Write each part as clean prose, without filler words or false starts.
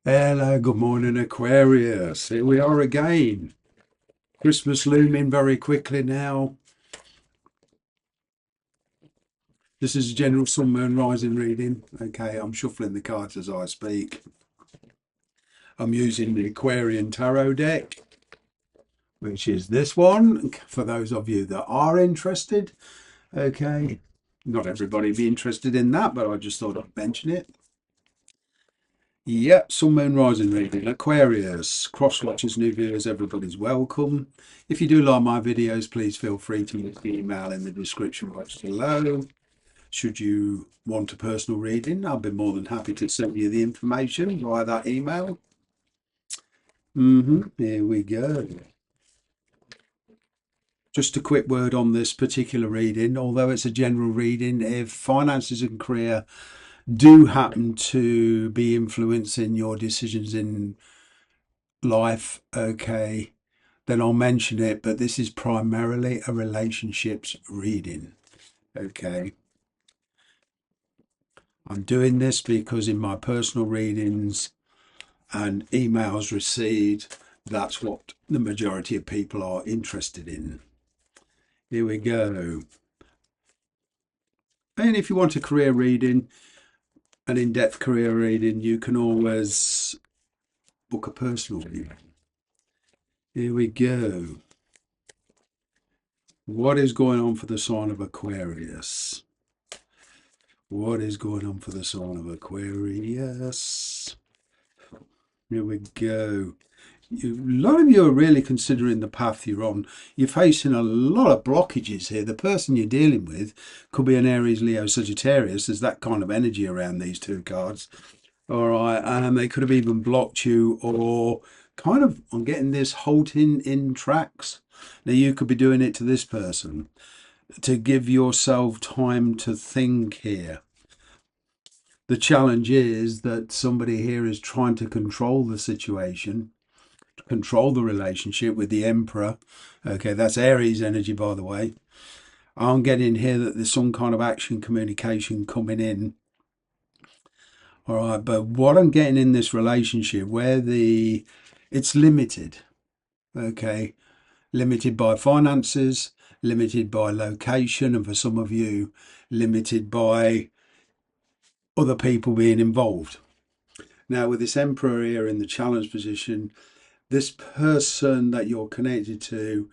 Hello, good morning, Aquarius. Here we are again. Christmas looming very quickly now. This is a general sun, moon, rising reading. Okay, I'm shuffling the cards as I speak. I'm using the Aquarian Tarot deck, which is this one, for those of you that are interested. Okay, not everybody be interested in that, but I just thought I'd mention it. Yep, Sun, Moon, Rising reading. Aquarius, cross-watchers, new viewers, everybody's welcome. If you do like my videos, please feel free to use the email in the description box below. Should you want a personal reading, I'll be more than happy to send you the information via that email. Here we go. Just a quick word on this particular reading. Although it's a general reading, if finances and career do happen to be influencing your decisions in life, okay, then I'll mention it, but this is primarily a relationships reading. Okay, I'm doing this because in my personal readings and emails received, that's what the majority of people are interested in. Here we go. And if you want a career reading, an in-depth career reading, you can always book a personal reading. Here we go. What is going on for the sign of Aquarius? What is going on for the sign of Aquarius? Here we go. A lot of you are really considering the path you're on. You're facing a lot of blockages here. The person you're dealing with could be an Aries, Leo, Sagittarius. There's that kind of energy around these two cards. All right, and they could have even blocked you, or kind of, I'm getting this, halting in tracks. Now you could be doing it to this person to give yourself time to think here. The challenge is that somebody here is trying to control the situation, control the relationship with the Emperor. Okay, that's Aries energy, by the way. I'm getting here that there's some kind of action communication coming in. All right, but what I'm getting in this relationship where it's limited. Okay, limited by finances, limited by location, and for some of you, limited by other people being involved. Now, with this Emperor here in the challenge position, this person that you're connected to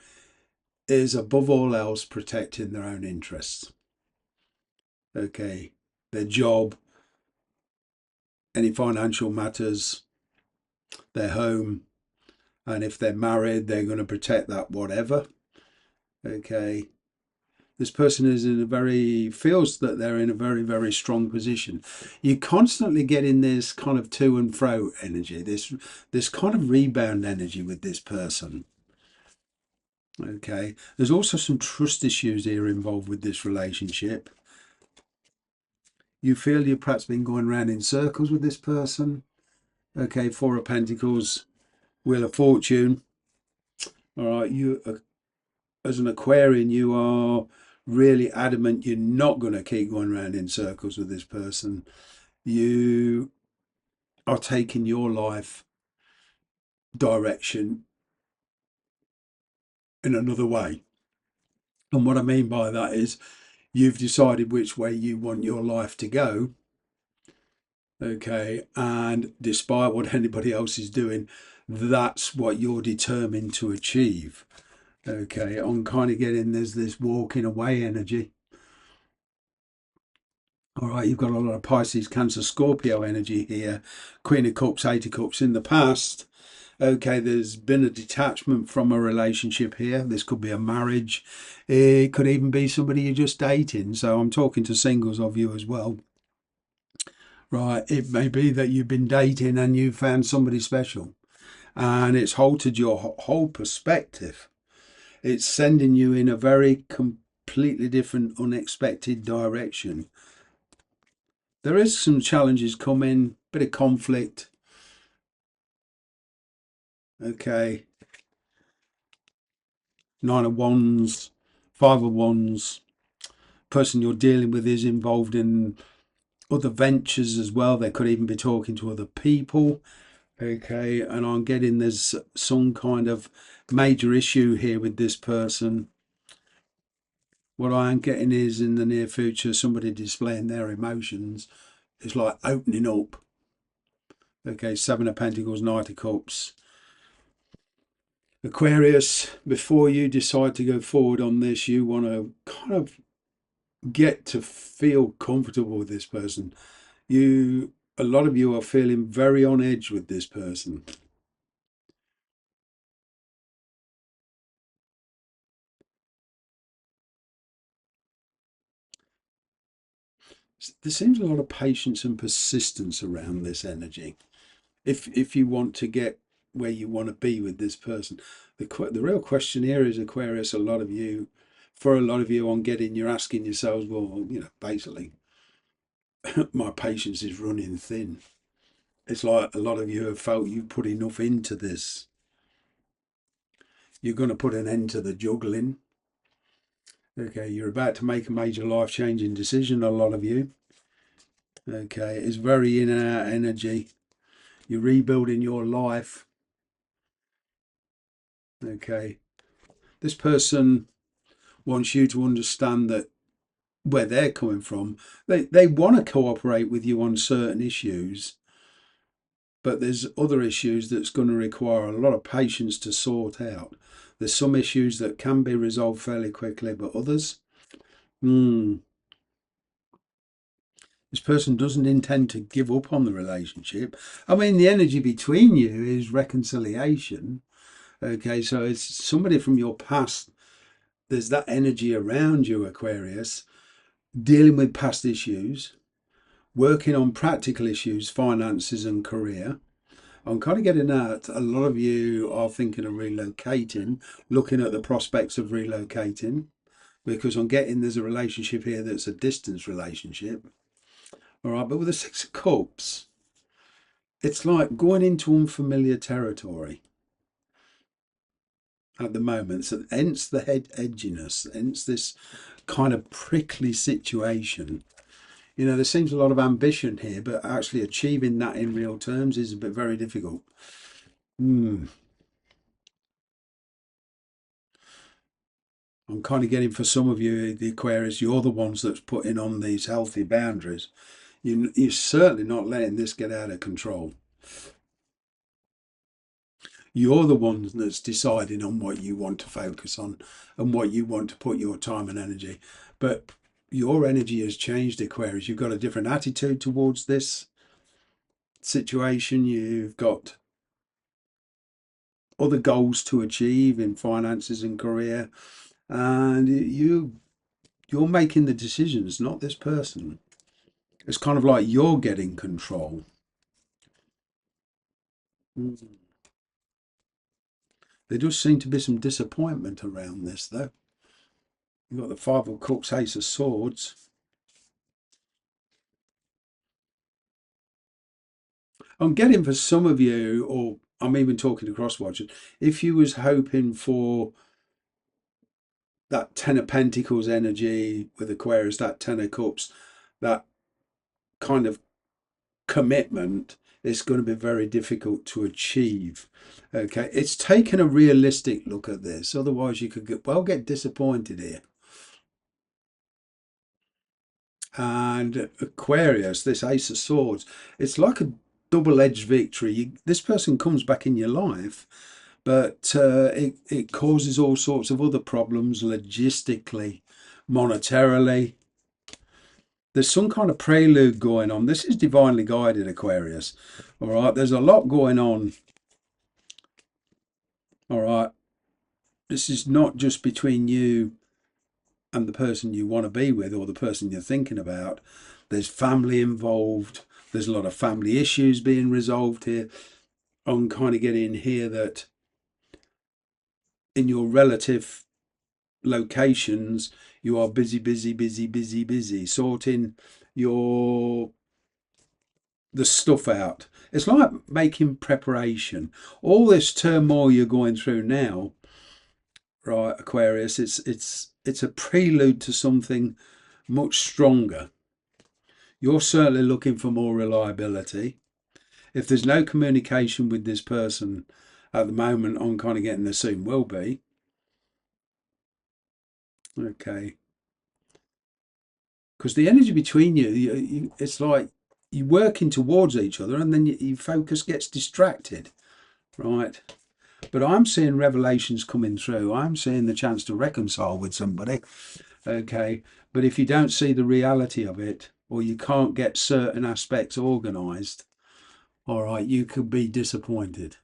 is above all else protecting their own interests. Okay, their job, any financial matters, their home, and if they're married, they're going to protect that whatever. Okay, this person is feels that they're in a very, very strong position. You constantly get in this kind of to and fro energy, this kind of rebound energy with this person. Okay, there's also some trust issues here involved with this relationship. You feel you've perhaps been going around in circles with this person. Okay, Four of Pentacles, Wheel of Fortune. All right, you as an Aquarian, you are really adamant you're not going to keep going around in circles with this person. You are taking your life direction in another way. And what I mean by that is you've decided which way you want your life to go. Okay, and despite what anybody else is doing, that's what you're determined to achieve. Okay, I'm kind of getting there's this walking away energy. All right, you've got a lot of Pisces, Cancer, Scorpio energy here. Queen of Cups, Eight of Cups in the past. Okay, there's been a detachment from a relationship here. This could be a marriage. It could even be somebody you're just dating. So I'm talking to singles of you as well. Right, it may be that you've been dating and you found somebody special and it's altered your whole perspective. It's sending you in a very completely different, unexpected direction. There is some challenges coming, bit of conflict. Okay. Nine of Wands, Five of Wands. Person you're dealing with is involved in other ventures as well. They could even be talking to other people. Okay, and I'm getting there's some kind of major issue here with this person. What I am getting is in the near future, somebody displaying their emotions is like opening up. Okay, Seven of Pentacles, Knight of Cups. Aquarius, before you decide to go forward on this, you want to kind of get to feel comfortable with this person. A lot of you are feeling very on edge with this person. There seems a lot of patience and persistence around this energy. If you want to get where you want to be with this person, the real question here is, Aquarius, for a lot of you on getting, you're asking yourselves, well, basically, my patience is running thin. It's like a lot of you have felt you put enough into this. You're going to put an end to the juggling. Okay, you're about to make a major life-changing decision, a lot of you. Okay, it's very in and out energy. You're rebuilding your life. Okay, this person wants you to understand that where they're coming from, they want to cooperate with you on certain issues, but there's other issues that's going to require a lot of patience to sort out. There's some issues that can be resolved fairly quickly, but others, this person doesn't intend to give up on the relationship. I mean, the energy between you is reconciliation. Okay, so it's somebody from your past. There's that energy around you, Aquarius, dealing with past issues, working on practical issues, finances and career. I'm kind of getting that a lot of you are thinking of relocating, looking at the prospects of relocating, because I'm getting there's a relationship here that's a distance relationship. All right, but with the Six of Cups, it's like going into unfamiliar territory at the moment. So hence the head edginess, hence this kind of prickly situation. There seems a lot of ambition here, but actually achieving that in real terms is a bit very difficult. I'm kind of getting, for some of you, the Aquarius, you're the ones that's putting on these healthy boundaries. You're certainly not letting this get out of control. You're the one that's deciding on what you want to focus on and what you want to put your time and energy. But your energy has changed, Aquarius. You've got a different attitude towards this situation. You've got other goals to achieve in finances and career, and you're making the decisions, not this person. It's kind of like you're getting control. There does seem to be some disappointment around this, though. You've got the Five of Cups, Ace of Swords. I'm getting, for some of you, or I'm even talking to cross watchers, if you was hoping for that Ten of Pentacles energy with Aquarius, that Ten of Cups, that kind of commitment, it's going to be very difficult to achieve. Okay, it's taken a realistic look at this. Otherwise, you could get disappointed here. And Aquarius, this Ace of Swords, it's like a double-edged victory. This person comes back in your life, but it causes all sorts of other problems logistically, monetarily. There's some kind of prelude going on. This is divinely guided, Aquarius. All right, there's a lot going on. All right, this is not just between you and the person you want to be with or the person you're thinking about. There's family involved. There's a lot of family issues being resolved here. I'm kind of getting here that in your relative locations, you are busy, sorting the stuff out. It's like making preparation. All this turmoil you're going through now, right, Aquarius, it's a prelude to something much stronger. You're certainly looking for more reliability. If there's no communication with this person at the moment, I'm kind of getting there soon will be. Okay. Because the energy between you, it's like you're working towards each other and then your focus gets distracted, right? But I'm seeing revelations coming through. I'm seeing the chance to reconcile with somebody, okay? But if you don't see the reality of it, or you can't get certain aspects organized, all right, you could be disappointed,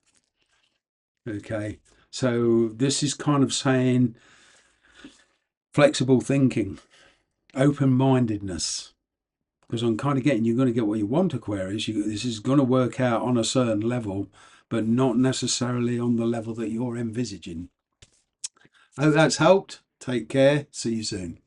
okay? So this is kind of saying flexible thinking, open-mindedness, because I'm kind of getting you're going to get what you want, Aquarius. This is going to work out on a certain level, but not necessarily on the level that you're envisaging. I hope that's helped. Take care. See you soon.